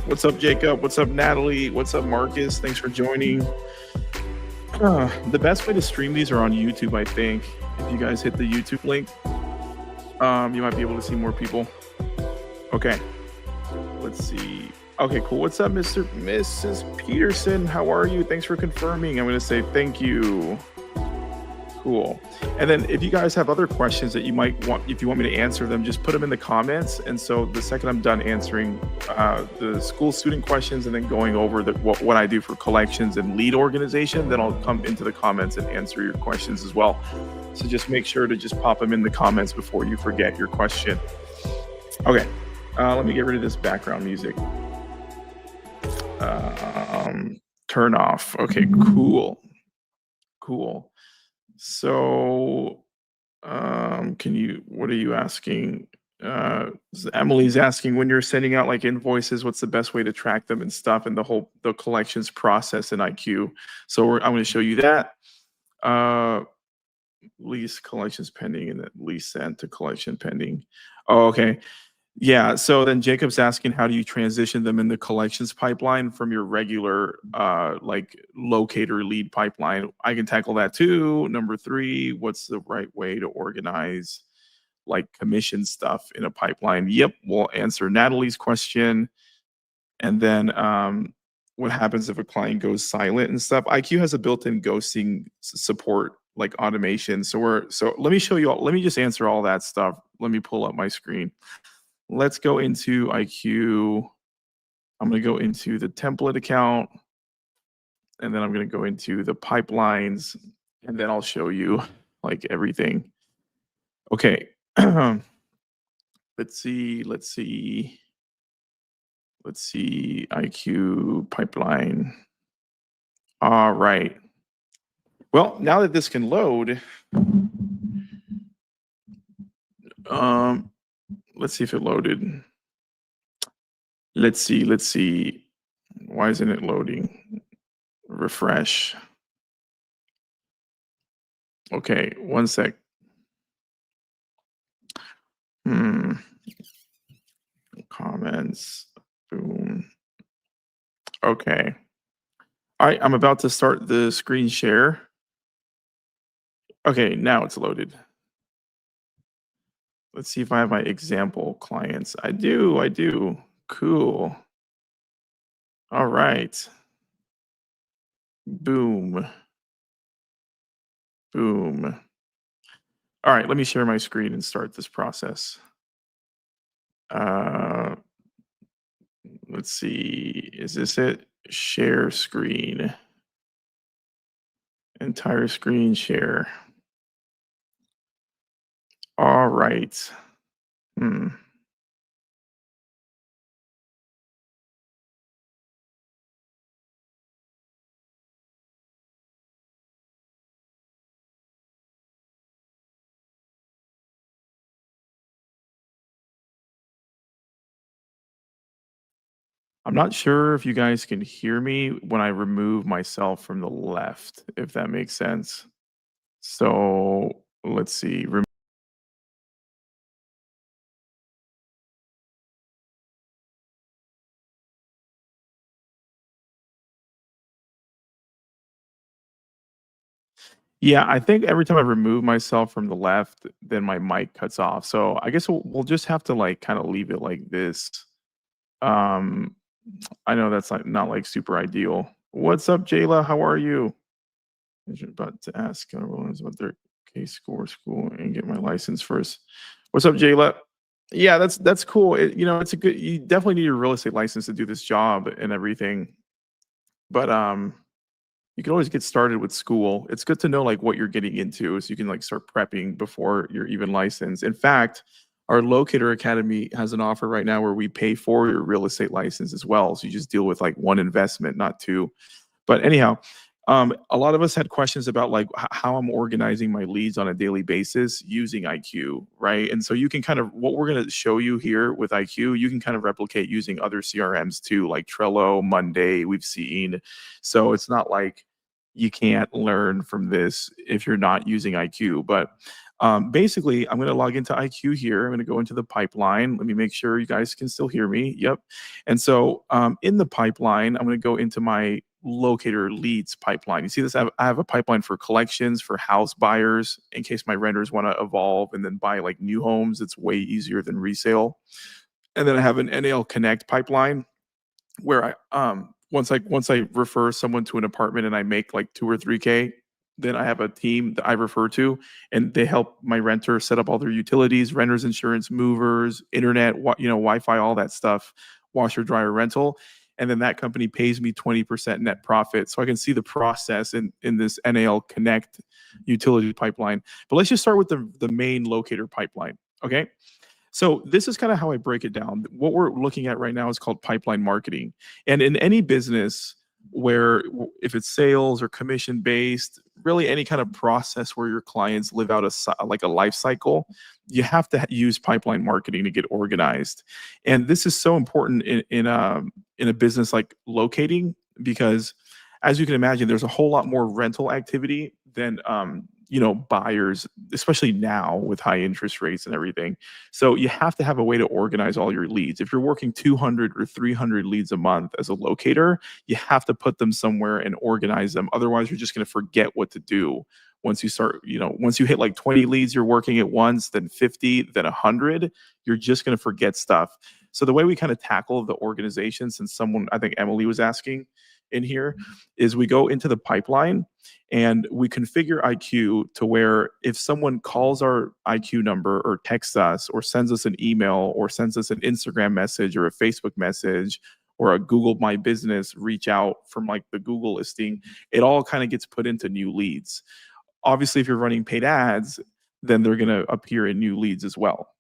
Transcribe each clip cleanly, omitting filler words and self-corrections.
What's up, Jacob? What's up, Natalie? What's up, Marcus? Thanks for joining. The best way to stream these are on YouTube, I think. If you guys hit the YouTube link, you might be able to see more people. Okay, let's see. Okay, cool. What's up, Mrs. Peterson? How are you? Thanks for confirming. I'm going to say thank you. Cool. And then if you guys have other questions that you might want, if you want me to answer them, just put them in the comments. And so the second I'm done answering the school student questions and then going over what I do for collections and lead organization, then I'll come into the comments and answer your questions as well. So just make sure to just pop them in the comments before you forget your question. Okay, let me get rid of this background music. Turn off. Okay, cool. Cool. So, what are you asking? Emily's asking, when you're sending out like invoices, what's the best way to track them and stuff, and the collections process in IQ. So I'm going to show you that. Lease collections pending and then lease sent to collection pending. Oh, okay. Yeah, so then Jacob's asking, how do you transition them in the collections pipeline from your regular like locator lead pipeline? I can tackle that too. Number 3, what's the right way to organize like commission stuff in a pipeline? Yep, we'll answer Natalie's question. And then what happens if a client goes silent and stuff? IQ has a built-in ghosting support like automation. So let me show you all, let me just answer all that stuff. Let me pull up my screen. Let's go into IQ. I'm going to go into the template account, and then I'm going to go into the pipelines, and then I'll show you like everything. Okay. Let's see IQ pipeline. All right. Well, now that this can load, let's see if it loaded. Let's see. Why isn't it loading? Refresh. Okay, one sec. Comments. Boom. Okay. All right, I'm about to start the screen share. Okay, now it's loaded. Let's see if I have my example clients. I do. Cool. All right. Boom. Boom. All right, let me share my screen and start this process. Let's see, is this it? Share screen. Entire screen share. All right. I'm not sure if you guys can hear me when I remove myself from the left, if that makes sense. So let's see. Yeah, I think every time I remove myself from the left, then my mic cuts off. So I guess we'll just have to like kind of leave it like this. I know that's not like super ideal. What's up, Jayla? How are you? I was about to ask about their case score school and get my license first. What's up, Jayla? Yeah, that's cool. It's a good. You definitely need your real estate license to do this job and everything. But you can always get started with school. It's good to know like what you're getting into, so you can like start prepping before you're even licensed. In fact, our Locator Academy has an offer right now where we pay for your real estate license as well. So you just deal with like one investment, not two. But anyhow, a lot of us had questions about like how I'm organizing my leads on a daily basis using IQ, right? And so you can kind of, what we're going to show you here with IQ, you can kind of replicate using other CRMs too, like Trello, Monday, we've seen. So it's not like you can't learn from this if you're not using IQ. But Basically, I'm going to log into IQ here. I'm going to go into the pipeline. Let me make sure you guys can still hear me. Yep. And so in the pipeline, I'm going to go into my locator leads pipeline. You see this? I have a pipeline for collections, for house buyers, in case my renters want to evolve and then buy like new homes. It's way easier than resale. And then I have an NAL Connect pipeline where once I refer someone to an apartment and I make like 2 or 3K, then I have a team that I refer to, and they help my renter set up all their utilities, renters insurance, movers, internet, Wi-Fi, all that stuff, washer, dryer, rental. And then that company pays me 20% net profit. So I can see the process in this NAL Connect utility pipeline. But let's just start with the main locator pipeline. Okay. So this is kind of how I break it down. What we're looking at right now is called pipeline marketing. And in any business where if it's sales or commission based, really any kind of process where your clients live out a life cycle, you have to use pipeline marketing to get organized. And this is so important in a business like locating, because as you can imagine, there's a whole lot more rental activity than buyers, especially now with high interest rates and everything. So you have to have a way to organize all your leads. If you're working 200 or 300 leads a month as a locator, you have to put them somewhere and organize them. Otherwise, you're just going to forget what to do. Once you start, once you hit like 20 leads you're working at once, then 50, then 100, you're just going to forget stuff. So the way we kind of tackle the organization, since I think Emily was asking in here, is we go into the pipeline and we configure IQ to where if someone calls our IQ number or texts us or sends us an email or sends us an Instagram message or a Facebook message or a Google My Business reach out from like the Google listing, it all kind of gets put into new leads. Obviously, if you're running paid ads, then they're going to appear in new leads as well.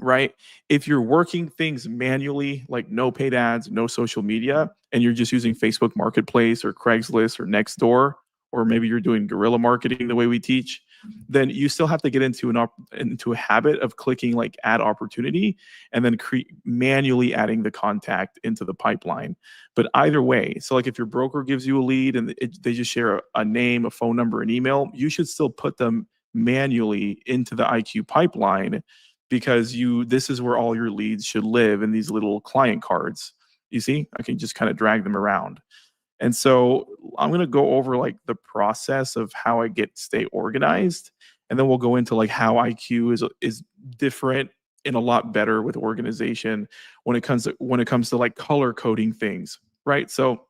Right? If you're working things manually, like no paid ads, no social media, and you're just using Facebook Marketplace or Craigslist or Nextdoor, or maybe you're doing guerrilla marketing the way we teach, then you still have to get into a habit of clicking like add opportunity and then manually adding the contact into the pipeline. But either way, so like if your broker gives you a lead and they just share a name, a phone number, an email, you should still put them manually into the IQ pipeline, because this is where all your leads should live, in these little client cards. You see, I can just kind of drag them around. And so I'm going to go over like the process of how I stay organized. And then we'll go into like how IQ is different and a lot better with organization when it comes to like color coding things, right? So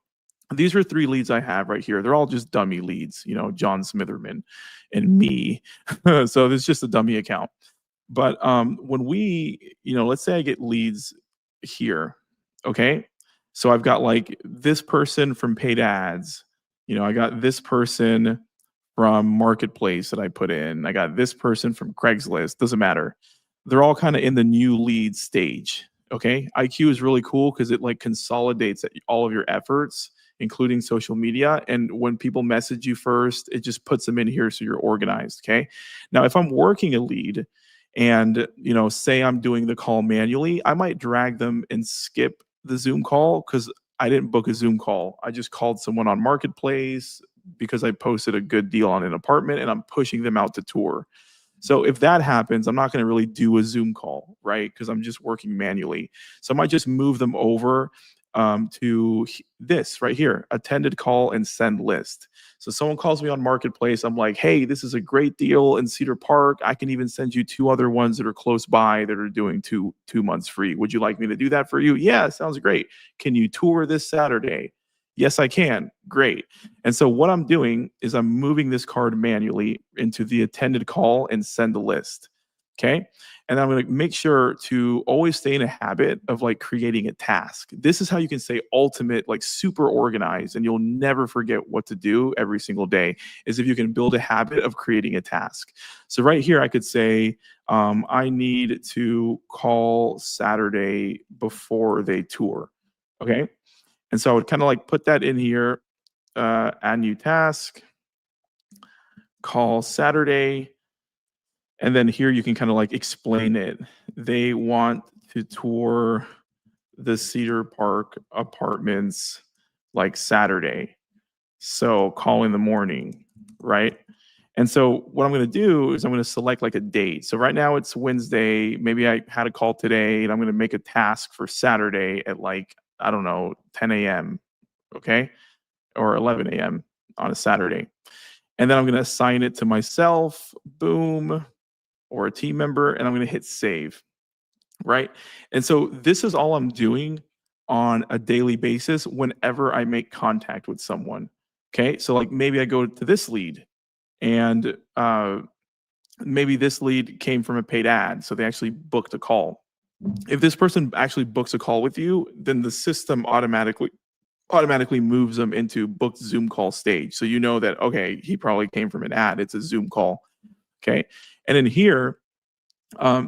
these are 3 leads I have right here. They're all just dummy leads, John Smitherman and me. So there's just a dummy account. But when let's say I get leads here, okay? So I've got like this person from paid ads, I got this person from Marketplace that I put in, I got this person from Craigslist, doesn't matter. They're all kind of in the new lead stage, okay? IQ is really cool because it like consolidates all of your efforts, including social media. And when people message you first, it just puts them in here so you're organized, okay? Now, if I'm working a lead, and say I'm doing the call manually, I might drag them and skip the Zoom call because I didn't book a Zoom call. I just called someone on Marketplace because I posted a good deal on an apartment and I'm pushing them out to tour. So if that happens, I'm not going to really do a Zoom call, right? Because I'm just working manually. So I might just move them over to this right here, attended call and send list. So someone calls me on Marketplace. I'm like, hey, this is a great deal in Cedar Park. I can even send you 2 other ones that are close by that are doing two months free. Would you like me to do that for you? Yeah, sounds great. Can you tour this Saturday? Yes, I can. Great. And so what I'm doing is I'm moving this card manually into the attended call and send a list. Okay. And I'm going to make sure to always stay in a habit of like creating a task. This is how you can stay ultimate, like super organized, and you'll never forget what to do every single day, is if you can build a habit of creating a task. So right here, I could say, I need to call Saturday before they tour. Okay. And so I would kind of like put that in here, add new task, call Saturday. And then here you can kind of like explain it. They want to tour the Cedar Park apartments like Saturday. So call in the morning, right? And so what I'm going to do is I'm going to select like a date. So right now it's Wednesday. Maybe I had a call today and I'm going to make a task for Saturday at like, I don't know, 10 a.m. Okay. Or 11 a.m. on a Saturday. And then I'm going to assign it to myself, boom, or a team member, and I'm going to hit save. Right. And so this is all I'm doing on a daily basis whenever I make contact with someone. Okay. So like maybe I go to this lead and maybe this lead came from a paid ad. So they actually booked a call. If this person actually books a call with you, then the system automatically moves them into booked Zoom call stage. So you know that, okay, he probably came from an ad. It's a Zoom call. Okay. And in here,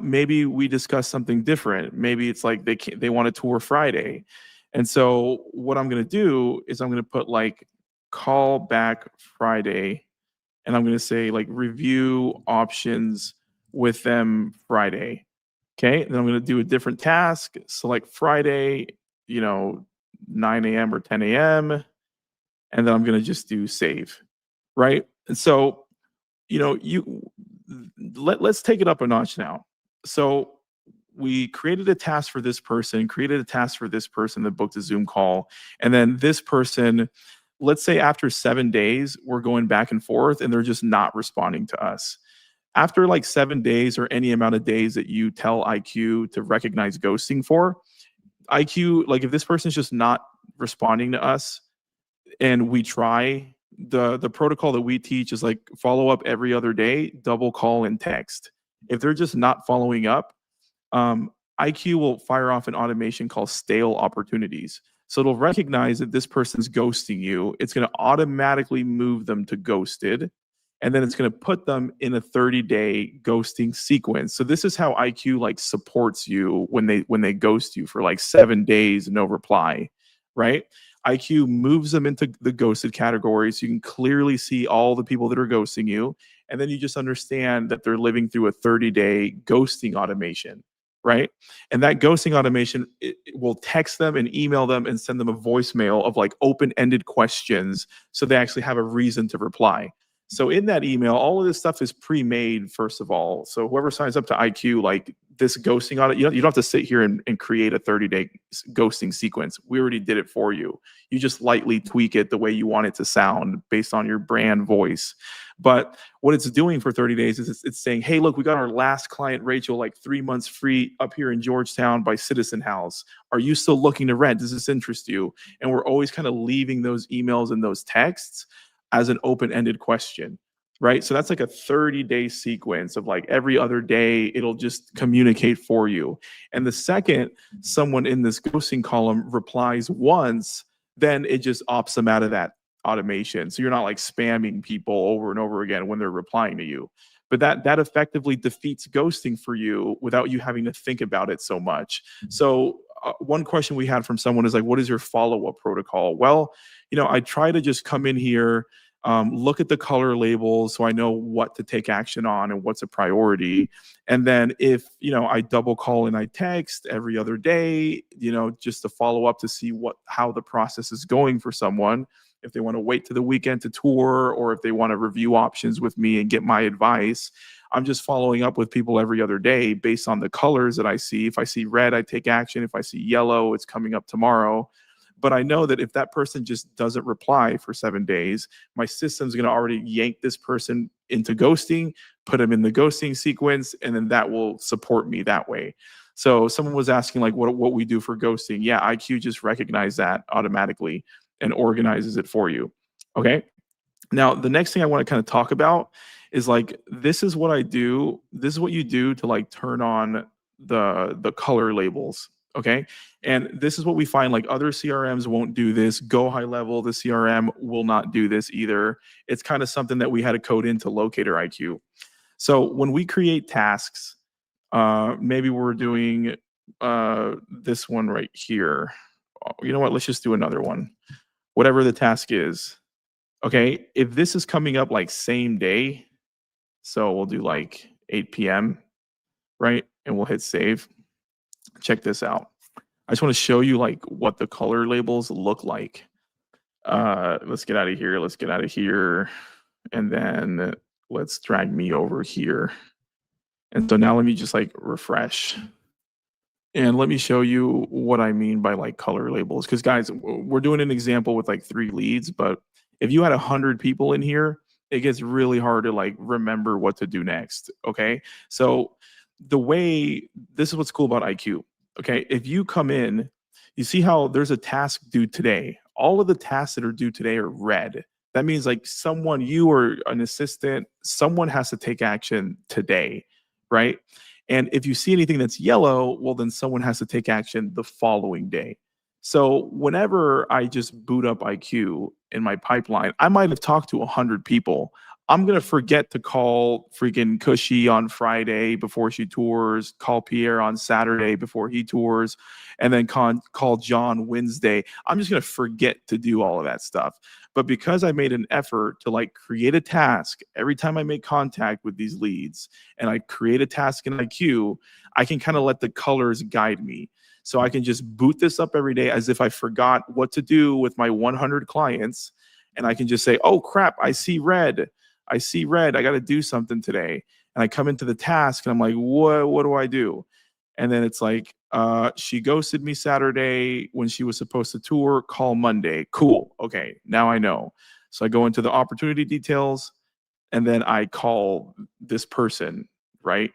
maybe we discuss something different. Maybe it's like they want a tour Friday. And so what I'm going to do is I'm going to put like call back Friday, and I'm going to say like review options with them Friday. Okay. Then I'm going to do a different task, select Friday, 9 a.m. or 10 a.m. And then I'm going to just do save. Right. And so, let's take it up a notch now. So we created a task for this person, created a task for this person that booked a Zoom call. And then this person, let's say after 7 days, we're going back and forth and they're just not responding to us. After like 7 days or any amount of days that you tell IQ to recognize ghosting for, IQ, like if this person's just not responding to us and we try, the protocol that we teach is like follow up every other day, double call and text. If they're just not following up, IQ will fire off an automation called stale opportunities. So it'll recognize that this person's ghosting you. It's going to automatically move them to ghosted. And then it's going to put them in a 30-day ghosting sequence. So this is how IQ like supports you when they ghost you for like 7 days, no reply, right? IQ moves them into the ghosted category so you can clearly see all the people that are ghosting you. And then you just understand that they're living through a 30-day ghosting automation, right? And that ghosting automation, it will text them and email them and send them a voicemail of like open-ended questions so they actually have a reason to reply. So in that email, all of this stuff is pre-made, first of all. So whoever signs up to IQ, like this ghosting audit, you don't have to sit here and create a 30-day ghosting sequence. We already did it for you. You just lightly tweak it the way you want it to sound based on your brand voice. But what it's doing for 30 days is it's saying, hey, look, we got our last client, Rachel, like 3 months free up here in Georgetown by Citizen House. Are you still looking to rent? Does this interest you? And we're always kind of leaving those emails and those texts as an open-ended question, right? So that's like a 30-day sequence of like every other day, it'll just communicate for you. And the second someone in this ghosting column replies once, then it just opts them out of that automation. So you're not like spamming people over and over again when they're replying to you. But that effectively defeats ghosting for you without you having to think about it so much. So one question we had from someone is like, what is your follow-up protocol? Well, I try to just come in here, look at the color labels so I know what to take action on and what's a priority. And then if, I double call and I text every other day, just to follow up to see how the process is going for someone. If they want to wait to the weekend to tour, or if they want to review options with me and get my advice, I'm just following up with people every other day based on the colors that I see. If I see red, I take action. If I see yellow, it's coming up tomorrow. But I know that if that person just doesn't reply for 7 days, my system's going to already yank this person into ghosting, put them in the ghosting sequence, and then that will support me that way. So someone was asking like what we do for ghosting. Yeah, IQ just recognizes that automatically and organizes it for you. Okay. Now, the next thing I want to kind of talk about is like, this is what I do. This is what you do to like turn on the color labels. Okay. And this is what we find like other CRMs won't do this. Go High Level, the CRM will not do this either. It's kind of something that we had to code into Locator IQ. So when we create tasks, maybe we're doing this one right here. You know what? Let's just do another one. Whatever the task is. Okay. If this is coming up like same day, so we'll do like 8 p.m., right? And we'll hit save. Check this out. I just want to show you like what the color labels look like. Let's get out of here. Let's get out of here. And then let's drag me over here. And so now let me just like refresh. And let me show you what I mean by like color labels. Because guys, we're doing an example with like 3 leads, but if you had 100 people in here, it gets really hard to like remember what to do next. Okay. So the way this is what's cool about IQ. Okay. If you come in, you see how there's a task due today. All of the tasks that are due today are red. That means like someone, you or an assistant, someone has to take action today, right? And if you see anything that's yellow, well, then someone has to take action the following day. So whenever I just boot up IQ in my pipeline, I might have talked to 100 people. I'm going to forget to call freaking Cushy on Friday before she tours, call Pierre on Saturday before he tours, and then call John Wednesday. I'm just going to forget to do all of that stuff. But because I made an effort to like create a task every time I make contact with these leads and I create a task in IQ, I can kind of let the colors guide me. So I can just boot this up every day as if I forgot what to do with my 100 clients. And I can just say, oh crap, I see red. I see red. I got to do something today. And I come into the task and I'm like, what do I do? And then it's like, she ghosted me Saturday when she was supposed to tour. Call Monday. Cool. Okay, now I know. So I go into the opportunity details and then I call this person, right?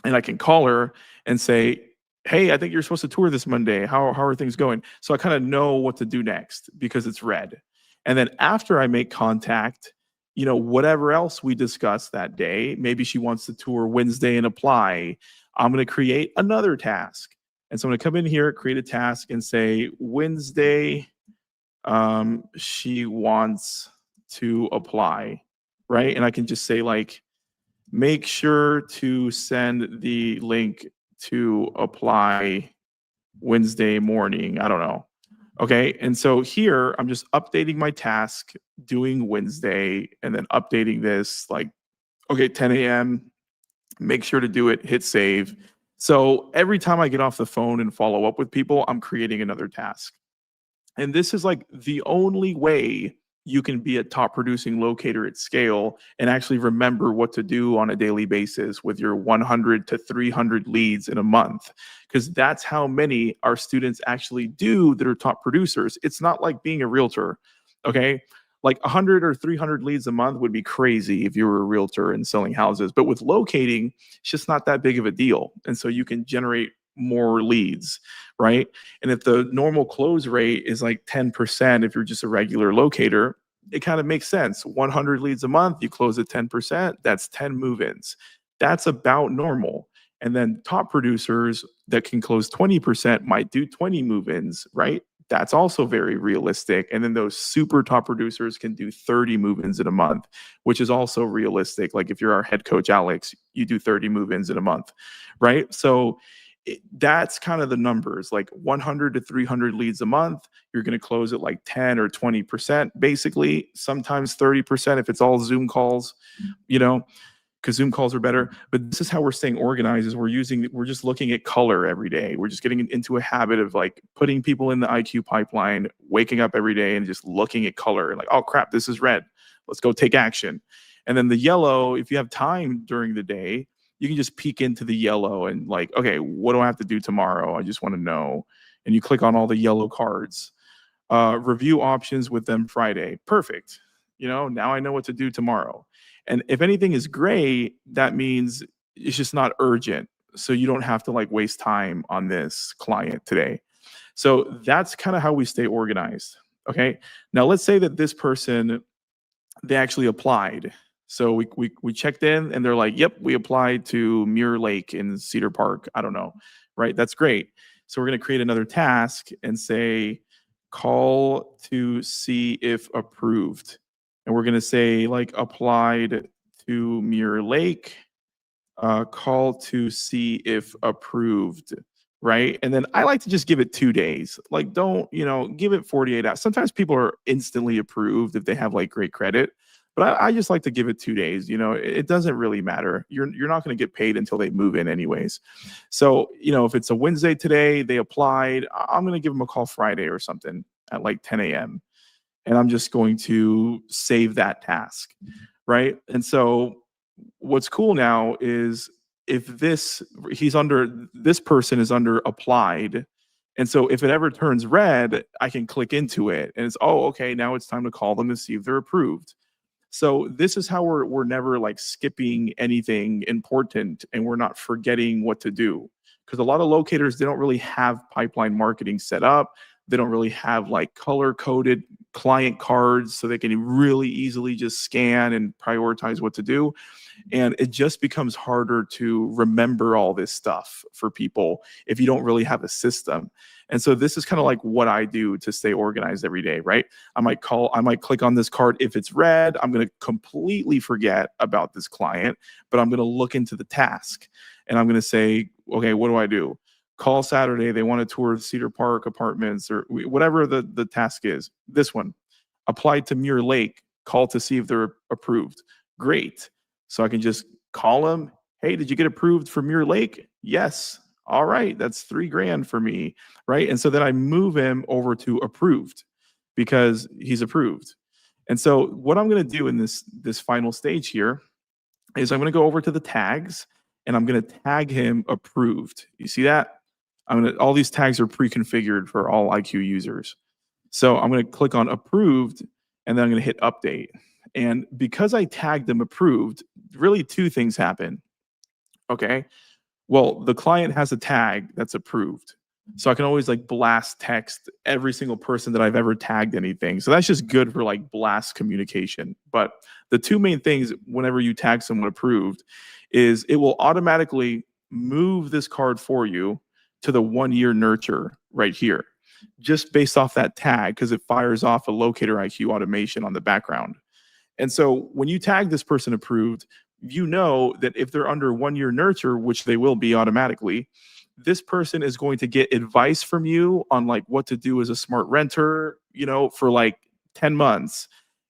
And I can call her and say, hey, I think you're supposed to tour this Monday. How are things going? So I kind of know what to do next because it's red. And then after I make contact, whatever else we discuss that day, maybe she wants to tour Wednesday and apply. I'm going to create another task. And so I'm going to come in here, create a task and say Wednesday, she wants to apply, right? And I can just say like, make sure to send the link to apply Wednesday morning. I don't know. Okay. And so here I'm just updating my task, doing Wednesday, and then updating this like, okay, 10 a.m. Make sure to do it, hit save. So every time I get off the phone and follow up with people, I'm creating another task. And this is like the only way you can be a top producing locator at scale and actually remember what to do on a daily basis with your 100 to 300 leads in a month. Because that's how many our students actually do that are top producers. It's not like being a realtor, okay? Like 100 or 300 leads a month would be crazy if you were a realtor and selling houses. But with locating, it's just not that big of a deal. And so you can generate more leads, right? And if the normal close rate is like 10%, if you're just a regular locator, it kind of makes sense. 100 leads a month, you close at 10%, that's 10 move-ins. That's about normal. And then top producers that can close 20% might do 20 move-ins, right? That's also very realistic. And then those super top producers can do 30 move-ins in a month, which is also realistic. Like if you're our head coach, Alex, you do 30 move-ins in a month, right? So that's kind of the numbers, like 100 to 300 leads a month. You're going to close at like 10 or 20%, basically, sometimes 30% if it's all Zoom calls, because Zoom calls are better. But this is how we're staying organized is we're just looking at color every day. We're just getting into a habit of like putting people in the IQ pipeline, waking up every day and just looking at color like, oh crap, this is red. Let's go take action. And then the yellow, if you have time during the day, you can just peek into the yellow and like, okay, what do I have to do tomorrow? I just want to know. And you click on all the yellow cards. Review options with them Friday. Perfect. Now I know what to do tomorrow. And if anything is gray, that means it's just not urgent. So you don't have to like waste time on this client today. So that's kind of how we stay organized. Okay. Now let's say that this person, they actually applied. So we checked in and they're like, yep, we applied to Muir Lake in Cedar Park. I don't know. Right. That's great. So we're going to create another task and say, call to see if approved. And we're going to say like applied to Muir Lake, call to see if approved. Right. And then I like to just give it 2 days. Like, don't, give it 48 hours. Sometimes people are instantly approved if they have like great credit. But I just like to give it 2 days. It doesn't really matter. You're not going to get paid until they move in anyways. So, if it's a Wednesday today, they applied, I'm going to give them a call Friday or something at like 10 a.m. And I'm just going to save that task. Right. And so what's cool now is if this person is under applied, and so if it ever turns red, I can click into it and it's, oh, okay, now it's time to call them to see if they're approved. So this is how we're never like skipping anything important, and we're not forgetting what to do. Because a lot of locators, they don't really have pipeline marketing set up. They don't really have like color coded client cards so they can really easily just scan and prioritize what to do. And it just becomes harder to remember all this stuff for people if you don't really have a system. And so this is kind of like what I do to stay organized every day, right? I might click on this card. If it's red, I'm going to completely forget about this client, but I'm going to look into the task and I'm going to say, okay, what do I do? Call Saturday. They want to tour Cedar Park apartments or whatever the task is. This one, applied to Muir Lake, call to see if they're approved. Great. So I can just call them. Hey, did you get approved for Muir Lake? Yes. All right. That's $3,000 for me. Right. And so then I move him over to approved because he's approved. And so what I'm going to do in this final stage here is I'm going to go over to the tags and I'm going to tag him approved. You see that? All these tags are pre-configured for all IQ users. So I'm going to click on approved and then I'm going to hit update. And because I tagged them approved, really two things happen. Okay. Well, the client has a tag that's approved. So I can always like blast text every single person that I've ever tagged anything. So that's just good for like blast communication. But the two main things whenever you tag someone approved is it will automatically move this card for you to the 1-year nurture right here, just based off that tag, because it fires off a locator IQ automation on the background. And so when you tag this person approved, you know that if they're under 1-year nurture, which they will be automatically, this person is going to get advice from you on like what to do as a smart renter, for like 10 months.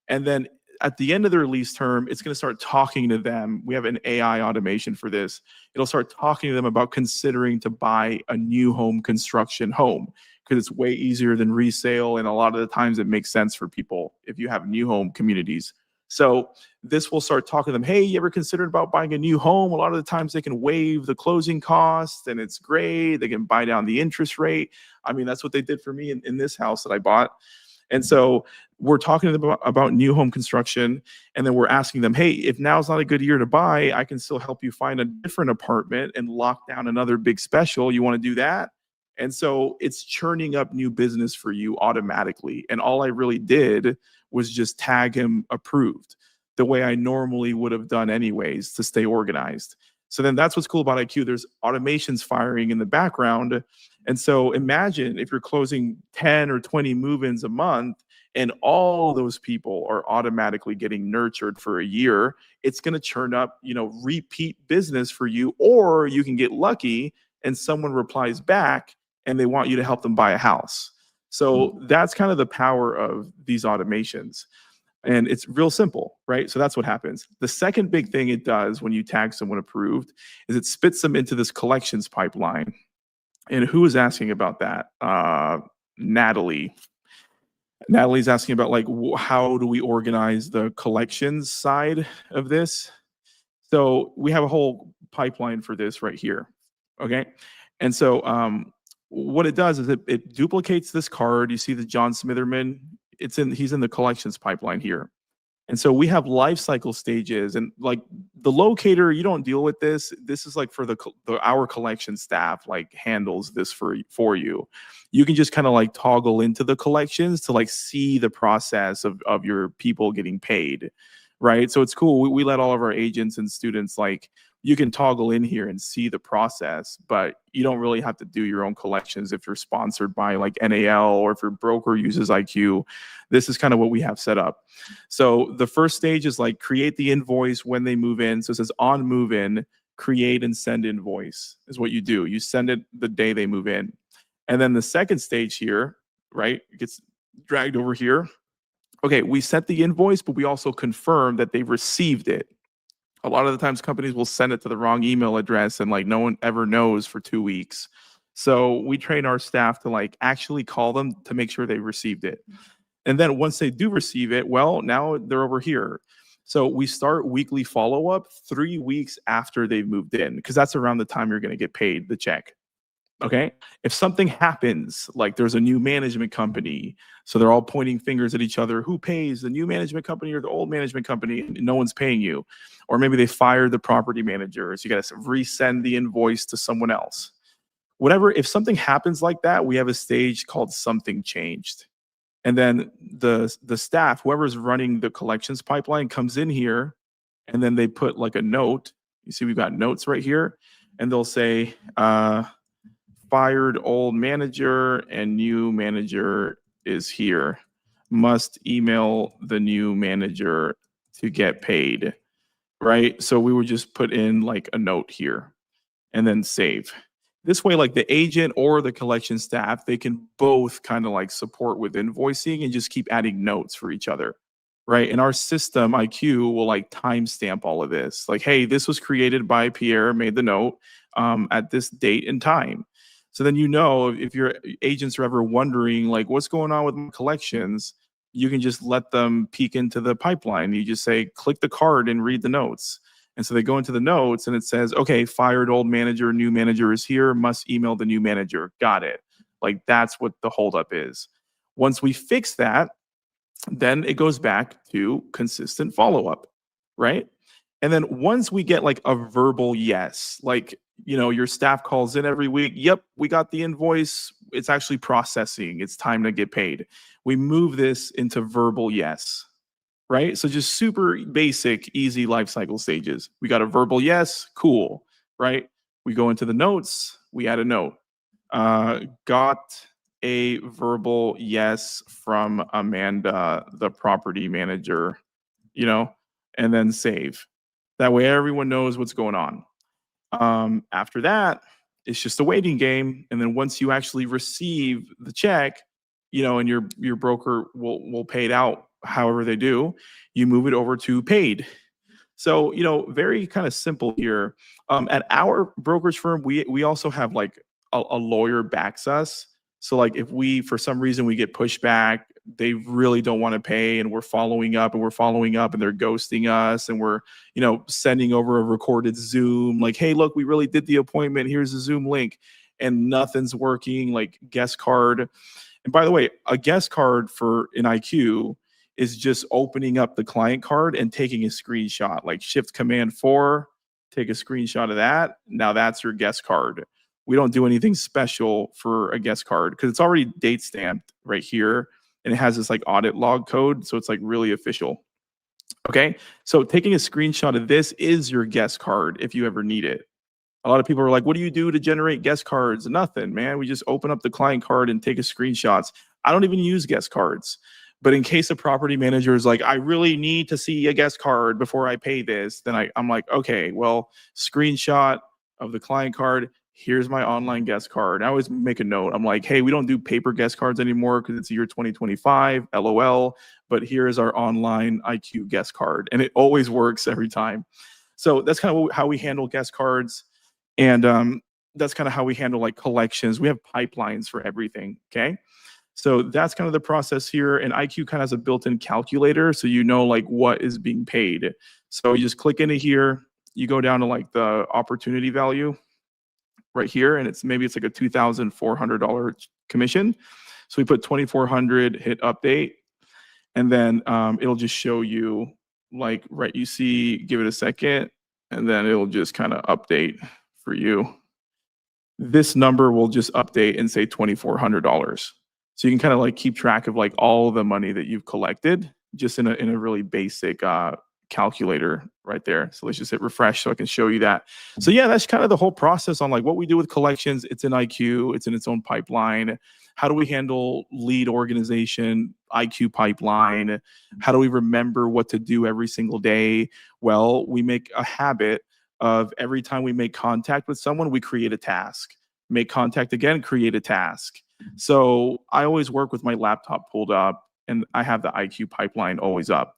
And then at the end of their lease term, it's going to start talking to them. We have an AI automation for this. It'll start talking to them about considering to buy a new home construction home because it's way easier than resale. And a lot of the times it makes sense for people if you have new home communities. So this will start talking to them. Hey, you ever considered about buying a new home? A lot of the times they can waive the closing costs and it's great. They can buy down the interest rate. I mean, that's what they did for me in this house that I bought. And so we're talking to them about new home construction. And then we're asking them, hey, if now's not a good year to buy, I can still help you find a different apartment and lock down another big special. You want to do that? And so it's churning up new business for you automatically. And all I really did was just tag him approved the way I normally would have done anyways to stay organized. So then that's what's cool about IQ. There's automations firing in the background. And so imagine if you're closing 10 or 20 move-ins a month and all those people are automatically getting nurtured for a year, it's going to churn up, repeat business for you. Or you can get lucky and someone replies back and they want you to help them buy a house. So that's kind of the power of these automations. And it's real simple, right? So that's what happens. The second big thing it does when you tag someone approved is it spits them into this collections pipeline. And who is asking about that? Natalie. Natalie's asking about like, how do we organize the collections side of this? So we have a whole pipeline for this right here. Okay. And so what it does is it duplicates this card. You see the John Smitherman, he's in the collections pipeline here. And so we have life cycle stages, and like the locator, you don't deal with this. This is like for our collection staff, like handles this for you. You can just kind of like toggle into the collections to like see the process of your people getting paid, right? So it's cool. We let all of our agents and students like, you can toggle in here and see the process, but you don't really have to do your own collections if you're sponsored by like NAL or if your broker uses IQ. This is kind of what we have set up. So the first stage is like create the invoice when they move in. So it says on move in, create and send invoice is what you do. You send it the day they move in. And then the second stage here, right, it gets dragged over here. Okay, we sent the invoice, but we also confirm that they received it. A lot of the times companies will send it to the wrong email address and like no one ever knows for 2 weeks. So we train our staff to like actually call them to make sure they received it. And then once they do receive it, well, now they're over here. So we start weekly follow-up 3 weeks after they've moved in, because that's around the time you're going to get paid the check. Okay. If something happens, like there's a new management company, so they're all pointing fingers at each other, who pays, the new management company or the old management company, and no one's paying you. Or maybe they fired the property manager, so you got to resend the invoice to someone else. Whatever, if something happens like that, we have a stage called something changed. And then the staff, whoever's running the collections pipeline, comes in here, and then they put like a note. You see, we've got notes right here, and they'll say, fired old manager and new manager is here. Must email the new manager to get paid, right? So we would just put in like a note here and then save. This way, like the agent or the collection staff, they can both kind of like support with invoicing and just keep adding notes for each other, right? And our system, IQ, will like timestamp all of this. Like, hey, this was created by Pierre, made the note at this date and time. So then, you know, if your agents are ever wondering, like, what's going on with my collections, you can just let them peek into the pipeline. You just say, click the card and read the notes. And so they go into the notes and it says, okay, fired old manager, new manager is here, must email the new manager. Got it. Like, that's what the holdup is. Once we fix that, then it goes back to consistent follow-up, right? And then once we get like a verbal yes, like, you know, your staff calls in every week, yep, we got the invoice, it's actually processing, it's time to get paid. We move this into verbal yes, right? So just super basic, easy life cycle stages. We got a verbal yes, cool, right? We go into the notes, we add a note. Got a verbal yes from Amanda, the property manager, you know, and then save. That way everyone knows what's going on. After that, it's just a waiting game. And then once you actually receive the check, you know, and your broker will pay it out however they do, you move it over to paid. So, you know, very kind of simple here. At our brokerage firm, we also have like a lawyer backs us. So like if we, for some reason, we get pushback, they really don't want to pay, and we're following up and they're ghosting us, and we're, you know, sending over a recorded Zoom, like, hey, look, we really did the appointment. Here's the Zoom link, and nothing's working, like guest card. And by the way, a guest card for an IQ is just opening up the client card and taking a screenshot, like Shift Command 4, take a screenshot of that. Now that's your guest card. We don't do anything special for a guest card because it's already date stamped right here, and it has this like audit log code, so it's like really official. Okay, so taking a screenshot of this is your guest card if you ever need it. A lot of people are like, what do you do to generate guest cards? Nothing, man. We just open up the client card and take a screenshots. I don't even use guest cards. But in case a property manager is like, I really need to see a guest card before I pay this, then I'm like, okay, well, screenshot of the client card. Here's my online guest card. I always make a note. I'm like, hey, we don't do paper guest cards anymore because it's the year 2025, LOL. But here is our online IQ guest card. And it always works every time. So that's kind of how we handle guest cards. And that's kind of how we handle like collections. We have pipelines for everything, okay? So that's kind of the process here. And IQ kind of has a built-in calculator, so you know like what is being paid. So you just click into here, you go down to like the opportunity value right here, and it's like a $2,400 commission. So we put 2,400, hit update, and then it'll just show you like, right, you see, give it a second, and then it'll just kind of update for you. This number will just update and say $2,400. So you can kind of like keep track of like all the money that you've collected just in a really basic calculator right there. So let's just hit refresh so I can show you that. So yeah, that's kind of the whole process on like what we do with collections. It's in IQ, it's in its own pipeline. How do we handle lead organization, IQ pipeline? How do we remember what to do every single day? Well, we make a habit of every time we make contact with someone, we create a task. Make contact again, create a task. So I always work with my laptop pulled up, and I have the IQ pipeline always up.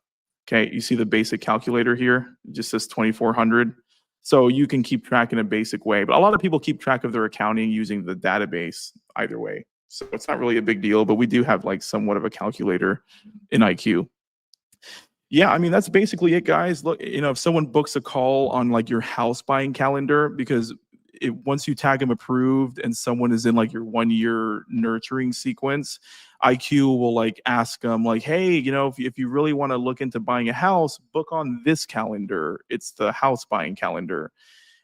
Okay, you see the basic calculator here? It just says 2,400. So you can keep track in a basic way, but a lot of people keep track of their accounting using the database either way. So it's not really a big deal, but we do have like somewhat of a calculator in IQ. Yeah, I mean, that's basically it, guys. Look, if someone books a call on like your house buying calendar, because once you tag them approved and someone is in like your 1 year nurturing sequence, IQ will like ask them like, hey, if you really want to look into buying a house, book on this calendar. It's the house buying calendar.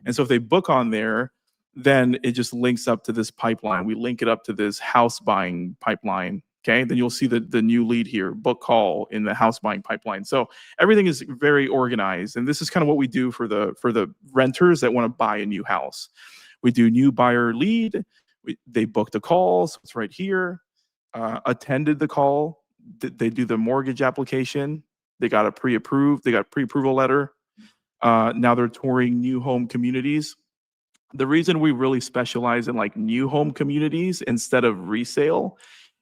And so if they book on there, then it just links up to this pipeline. We link it up to this house buying pipeline. Okay. Then you'll see the new lead here, book call in the house buying pipeline. So everything is very organized. And this is kind of what we do for the renters that want to buy a new house. We do new buyer lead. They booked a call. So it's right here. Attended the call. They do the mortgage application. They got a pre-approved. They got a pre-approval letter. Now they're touring new home communities. The reason we really specialize in like new home communities instead of resale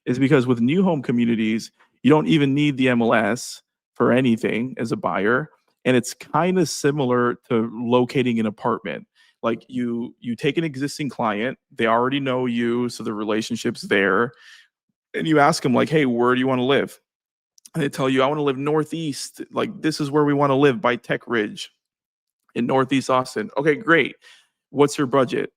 is because with new home communities, you don't even need the MLS for anything as a buyer. And it's kind of similar to locating an apartment. Like you take an existing client, they already know you, so the relationship's there. And you ask them like, hey, where do you want to live? And they tell you, I want to live Northeast. Like this is where we want to live, by Tech Ridge in Northeast Austin. Okay, great. What's your budget?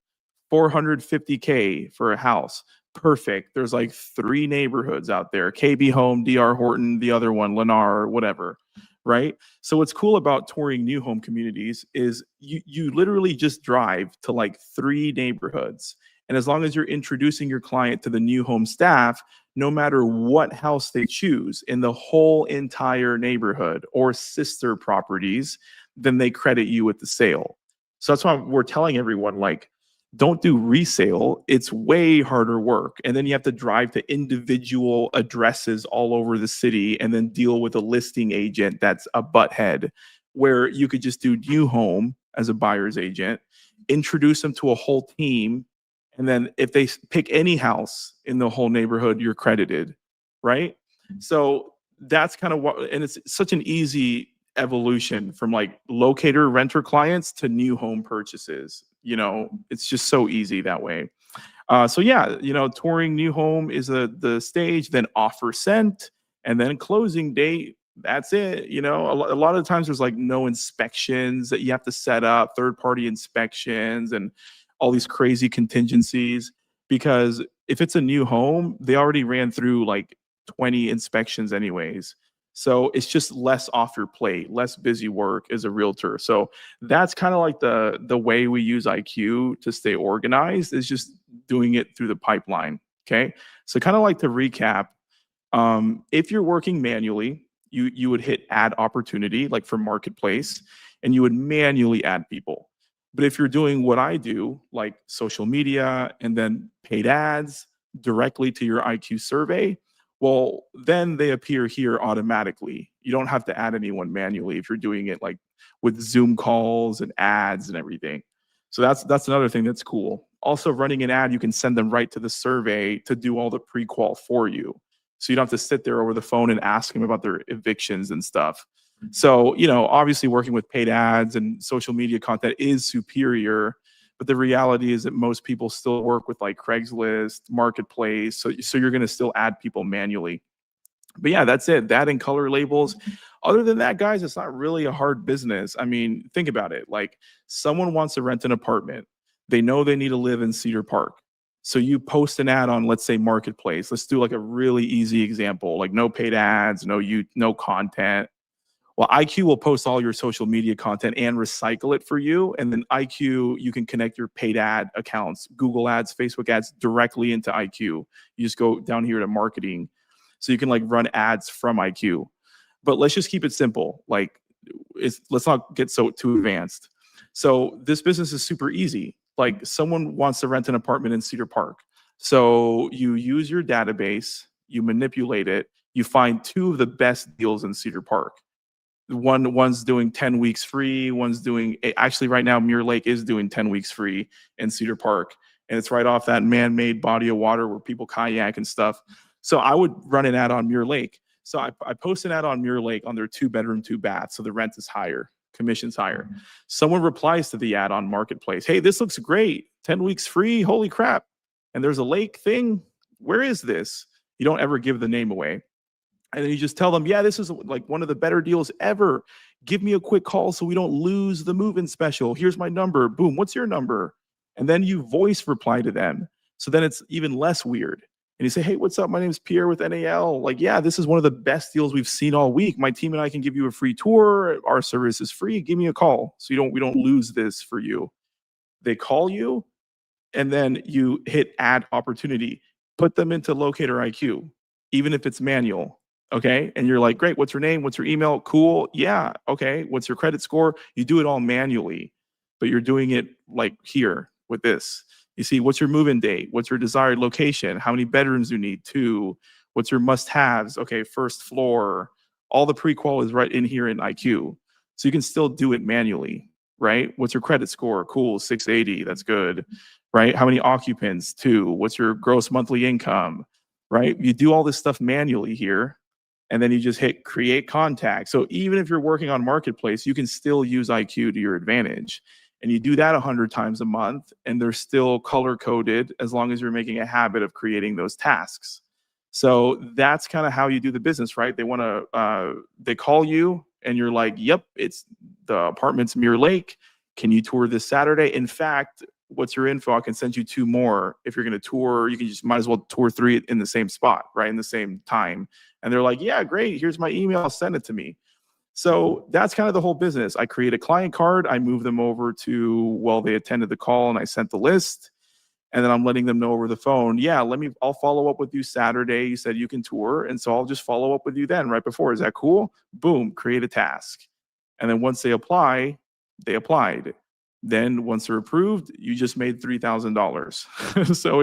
$450K for a house. Perfect. There's like 3 neighborhoods out there: KB Home, DR Horton, the other one, Lennar, whatever. Right. So what's cool about touring new home communities is you literally just drive to like 3 neighborhoods. And as long as you're introducing your client to the new home staff, no matter what house they choose in the whole entire neighborhood or sister properties, then they credit you with the sale. So that's why we're telling everyone, like, don't do resale. It's way harder work. And then you have to drive to individual addresses all over the city and then deal with a listing agent that's a butthead, where you could just do new home as a buyer's agent, introduce them to a whole team. And then if they pick any house in the whole neighborhood, you're credited, right? So that's kind of what, and it's such an easy evolution from like locator renter clients to new home purchases. It's just so easy that way. So yeah, touring new home is the stage, then offer sent, and then closing date. That's it. A lot of times there's like no inspections that you have to set up, third-party inspections, and all these crazy contingencies. Because if it's a new home, they already ran through like 20 inspections anyways. So it's just less off your plate, less busy work as a realtor. So that's kind of like the way we use IQ to stay organized, is just doing it through the pipeline. Okay. So kind of like to recap, if you're working manually, you would hit add opportunity, like for marketplace, and you would manually add people. But if you're doing what I do, like social media and then paid ads directly to your IQ survey, well, then they appear here automatically. You don't have to add anyone manually if you're doing it like with Zoom calls and ads and everything. So that's another thing that's cool. Also, running an ad, you can send them right to the survey to do all the pre-qual for you. So you don't have to sit there over the phone and ask them about their evictions and stuff. So, obviously working with paid ads and social media content is superior, but the reality is that most people still work with like Craigslist, Marketplace. So you're going to still add people manually. But yeah, that's it. That and color labels. Other than that, guys, it's not really a hard business. I mean, think about it. Like someone wants to rent an apartment. They know they need to live in Cedar Park. So you post an ad on, let's say, Marketplace. Let's do like a really easy example, like no paid ads, no content. Well, IQ will post all your social media content and recycle it for you. And then IQ, you can connect your paid ad accounts, Google ads, Facebook ads directly into IQ. You just go down here to marketing. So you can like run ads from IQ. But let's just keep it simple. Like let's not get so too advanced. So this business is super easy. Like someone wants to rent an apartment in Cedar Park. So you use your database, you manipulate it, you find 2 of the best deals in Cedar Park. One's doing 10 weeks free. One's doing, actually right now, Mirror Lake is doing 10 weeks free in Cedar Park. And it's right off that man-made body of water where people kayak and stuff. So I would run an ad on Mirror Lake. So I post an ad on Mirror Lake on their 2-bedroom, 2-bath. So the rent is higher, commission's higher. Someone replies to the ad on Marketplace. Hey, this looks great. 10 weeks free. Holy crap. And there's a lake thing. Where is this? You don't ever give the name away. And then you just tell them, yeah, this is like one of the better deals ever. Give me a quick call so we don't lose the move-in special. Here's my number. Boom. What's your number? And then you voice reply to them. So then it's even less weird. And you say, hey, what's up? My name is Pierre with NAL. Like, yeah, this is one of the best deals we've seen all week. My team and I can give you a free tour. Our service is free. Give me a call so we don't lose this for you. They call you, and then you hit add opportunity. Put them into Locator IQ, even if it's manual. Okay. And you're like, great. What's your name? What's your email? Cool. Yeah. Okay. What's your credit score? You do it all manually, but you're doing it like here with this. You see, what's your move-in date? What's your desired location? How many bedrooms you need? 2. What's your must-haves? Okay, first floor. All the pre-qual is right in here in IQ. So you can still do it manually, right? What's your credit score? Cool, 680. That's good, right? How many occupants? 2. What's your gross monthly income, right? You do all this stuff manually here, and then you just hit create contact. So even if you're working on Marketplace, you can still use IQ to your advantage. And you do that 100 times a month, and they're still color coded as long as you're making a habit of creating those tasks. So that's kind of how you do the business, right? They call you and you're like, yep, it's the apartment's Mirror Lake. Can you tour this Saturday? In fact, what's your info? I can send you 2 more. If you're going to tour, you can just might as well tour 3 in the same spot, right? In the same time. And they're like, yeah, great. Here's my email. Send it to me. So that's kind of the whole business. I create a client card. I move them over to, well, they attended the call and I sent the list. And then I'm letting them know over the phone, yeah, I'll follow up with you Saturday. You said you can tour. And so I'll just follow up with you then right before. Is that cool? Boom, create a task. And then once they apply, they applied. Then once they're approved, you just made $3,000. So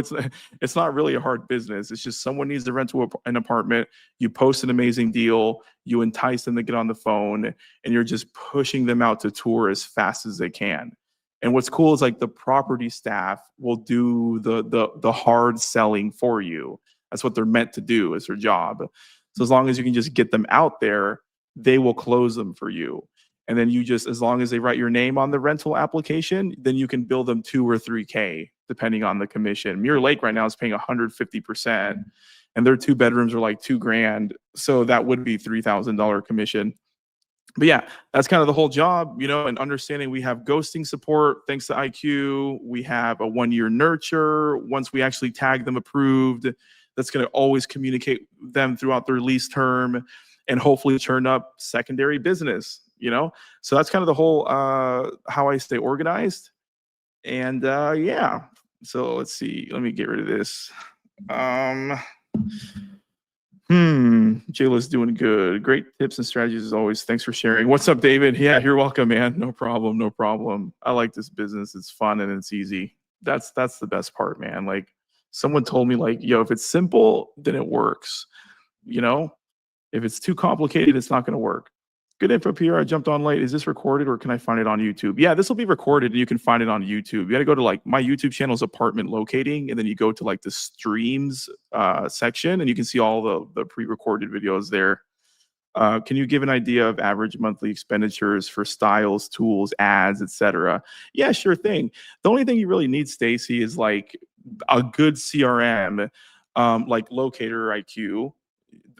it's not really a hard business. It's just someone needs to rent an apartment. You post an amazing deal. You entice them to get on the phone, and you're just pushing them out to tour as fast as they can. And what's cool is like the property staff will do the hard selling for you. That's what they're meant to do. It's their job. So as long as you can just get them out there, they will close them for you. And then you just, as long as they write your name on the rental application, then you can bill them 2 or 3K, depending on the commission. Mirror Lake right now is paying 150%, and their 2 bedrooms are like $2,000. So that would be $3,000 commission. But yeah, that's kind of the whole job, and understanding we have ghosting support thanks to IQ. We have a 1-year nurture. Once we actually tag them approved, that's going to always communicate them throughout their lease term and hopefully turn up secondary business. So that's kind of the whole how I stay organized. And yeah, so let's see, let me get rid of this. Jayla's doing good. Great tips and strategies as always. Thanks for sharing. What's up, David? Yeah, you're welcome, man. No problem. I like this business. It's fun and it's easy. That's the best part, man. Like, someone told me, like, yo, if it's simple, then it works. If it's too complicated, it's not going to work. Good info, Pierre. I jumped on late. Is this recorded or can I find it on YouTube? Yeah, this will be recorded and you can find it on YouTube. You got to go to like my YouTube channel is Apartment Locating, and then you go to like the streams section and you can see all the pre-recorded videos there. Can you give an idea of average monthly expenditures for styles, tools, ads, etc.? Yeah, sure thing. The only thing you really need, Stacy, is like a good CRM, like Locator IQ.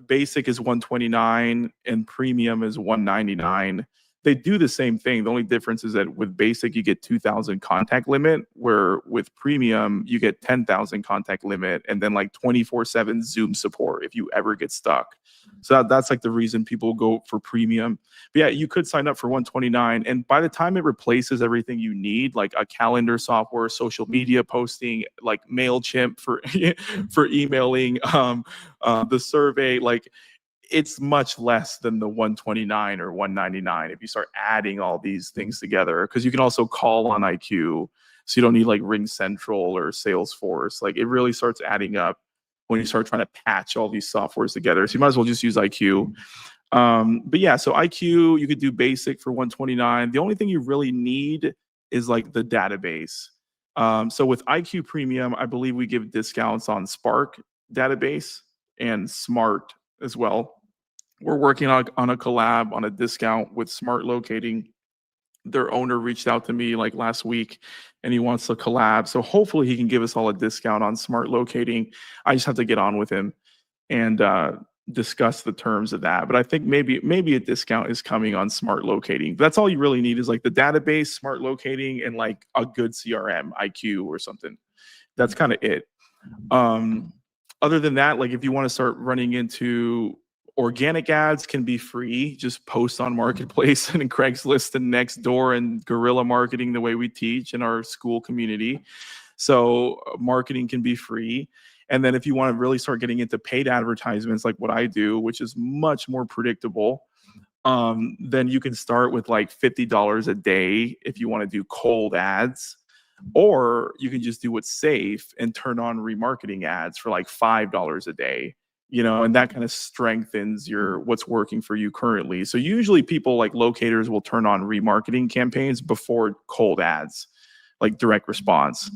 Basic is $129 and premium is $199. They do the same thing. The only difference is that with basic you get 2,000 contact limit, where with premium you get 10,000 contact limit and then like 24/7 Zoom support if you ever get stuck. So that's like the reason people go for premium. But yeah, you could sign up for $129, and by the time it replaces everything you need, like a calendar software, social media posting, like MailChimp for for emailing, the survey, like it's much less than the $129 or $199 if you start adding all these things together, because you can also call on IQ, so you don't need like Ring Central or Salesforce. Like, it really starts adding up when you start trying to patch all these softwares together. So you might as well just use IQ. But yeah, so IQ, you could do basic for $129. The only thing you really need is like the database. So with IQ Premium, I believe we give discounts on Spark database and Smart as well. We're working on a collab on a discount with Smart Locating. Their owner reached out to me like last week and he wants to collab. So hopefully he can give us all a discount on Smart Locating. I just have to get on with him. And discuss the terms of that. But I think maybe a discount is coming on smart locating. That's all you really need is like the database, smart locating, and like a good CRM, IQ or something. That's kind of it. Other than that, like if you want to start running into organic ads, can be free. Just post on Marketplace and Craigslist and Nextdoor and guerrilla marketing the way we teach in our school community. So marketing can be free. And then if you want to really start getting into paid advertisements like what I do, which is much more predictable, then you can start with like $50 a day if you want to do cold ads. Or you can just do what's safe and turn on remarketing ads for like $5 a day, and that kind of strengthens what's working for you currently. So usually people like locators will turn on remarketing campaigns before cold ads, like direct response.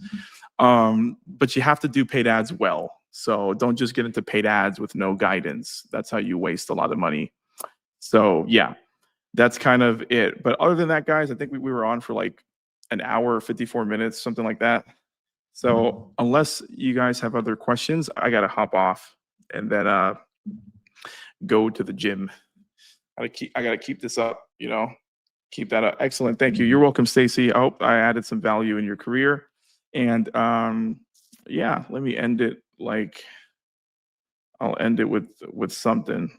But you have to do paid ads well. So don't just get into paid ads with no guidance. That's how you waste a lot of money. So yeah, that's kind of it. But other than that, guys, I think we were on for like an hour, 54 minutes, something like that. So unless you guys have other questions, I got to hop off and then go to the gym. I got to keep this up, keep that up. Excellent. Thank you. You're welcome, Stacy. I hope I added some value in your career. And yeah, let me end it I'll end it with something.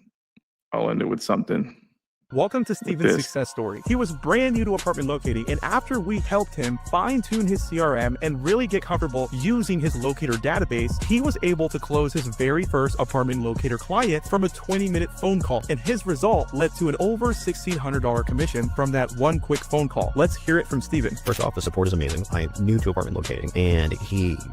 Welcome to Steven's success story. He was brand new to apartment locating, and after we helped him fine-tune his CRM and really get comfortable using his locator database, he was able to close his very first apartment locator client from a 20-minute phone call, and his result led to an over $1,600 commission from that one quick phone call. Let's hear it from Steven. First off, the support is amazing. I'm new to apartment locating, and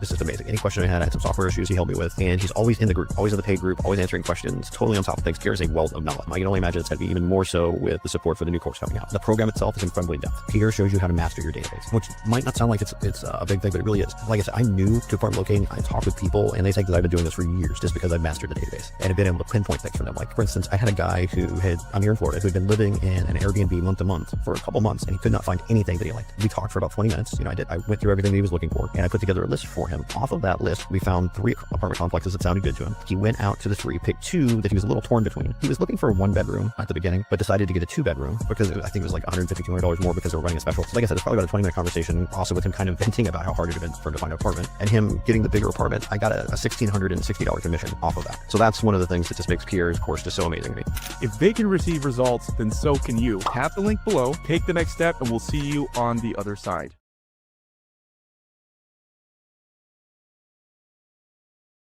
this is amazing. Any question I had some software issues he helped me with, and he's always in the group, always in the paid group, always answering questions, totally on top of things. Pierre is a wealth of knowledge. I can only imagine it's going to be even more so with the support for the new course coming out. The program itself is incredibly in-depth. Pierre shows you how to master your database, which might not sound like it's a big thing, but it really is. Like I said, I'm new to apartment locating. I talk with people, and they think that I've been doing this for years just because I've mastered the database and have been able to pinpoint things for them. Like, for instance, I had a guy I'm here in Florida, who had been living in an Airbnb month to month for a couple months, and he could not find anything that he liked. We talked for about 20 minutes. I went through everything that he was looking for, and I put together a list for him. Off of that list, we found 3 apartment complexes that sounded good to him. He went out to the 3, picked 2 that he was a little torn between. He was looking for a 1-bedroom at the beginning, but decided to get a 2-bedroom because I think it was like $150, $200 more because they were running a special. So like I said, it's probably about a 20-minute conversation, also with him kind of venting about how hard it had been for him to find an apartment, and him getting the bigger apartment. I got a $1,660 commission off of that. So that's one of the things that just makes Pierre's course just so amazing to me. If they can receive results, then so can you. Tap the link below, take the next step, and we'll see you on the other side.